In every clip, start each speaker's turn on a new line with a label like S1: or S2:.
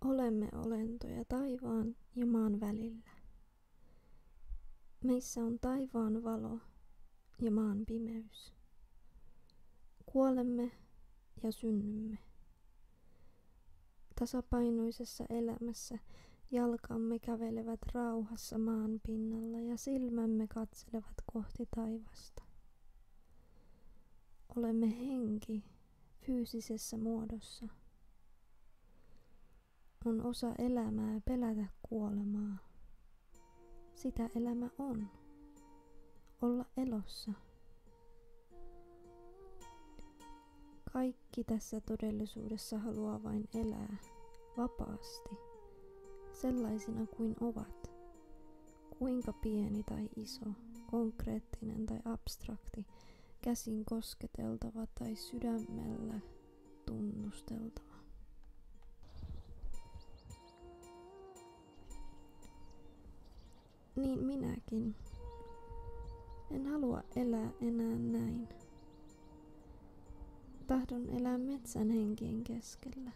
S1: Olemme olentoja taivaan ja maan välillä. Meissä on taivaan valo ja maan pimeys. Kuolemme ja synnymme. Tasapainoisessa elämässä jalkamme kävelevät rauhassa maan pinnalla ja silmämme katselevat kohti taivasta. Olemme henki fyysisessä muodossa. On osa elämää pelätä kuolemaa. Sitä elämä on. Olla elossa. Kaikki tässä todellisuudessa haluaa vain elää vapaasti, sellaisina kuin ovat. Kuinka pieni tai iso, konkreettinen tai abstrakti, käsin kosketeltava tai sydämellä tunnusteltava. Niin minäkin. En halua elää enää näin. Tahdon elää metsän henkien keskellä.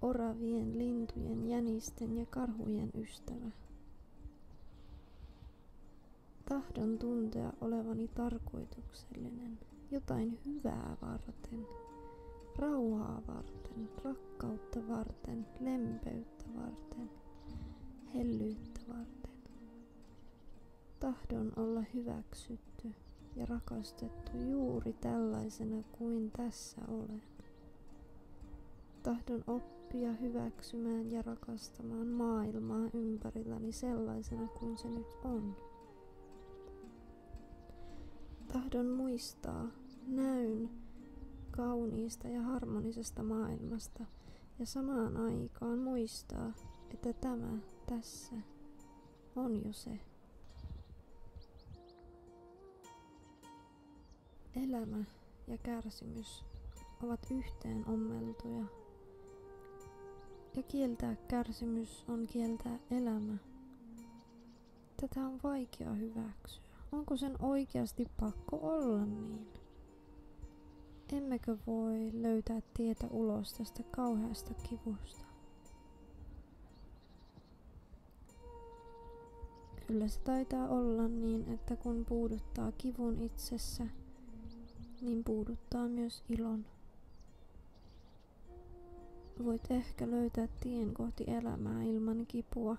S1: Oravien, lintujen, jänisten ja karhujen ystävä. Tahdon tuntea olevani tarkoituksellinen, jotain hyvää varten, rauhaa varten, rakkautta varten, lempeyttä varten, hellyyttä varten. Tahdon olla hyväksytty ja rakastettu juuri tällaisena kuin tässä olen. Tahdon oppia hyväksymään ja rakastamaan maailmaa ympärilläni sellaisena kuin se nyt on. Tahdon muistaa näyn kauniista ja harmonisesta maailmasta ja samaan aikaan muistaa, että tämä tässä on jo se. Elämä ja kärsimys ovat yhteen ommeltuja. Ja kieltää kärsimys on kieltää elämä. Tätä on vaikea hyväksyä. Onko sen oikeasti pakko olla niin? Emmekö voi löytää tietä ulos tästä kauheasta kivusta? Kyllä se taitaa olla niin, että kun puuduttaa kivun itsessä, niin puuduttaa myös ilon. Voit ehkä löytää tien kohti elämää ilman kipua,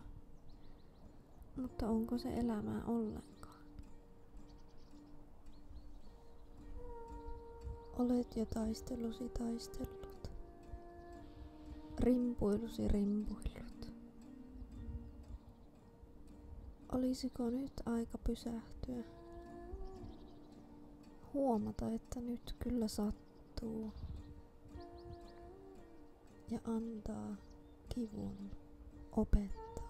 S1: mutta onko se elämää ollenkaan? Olet jo taistelusi taistellut, rimpuilusi rimpuillut. Olisiko nyt aika pysähtyä? Huomata, että nyt kyllä sattuu. Ja antaa kivun opettaa.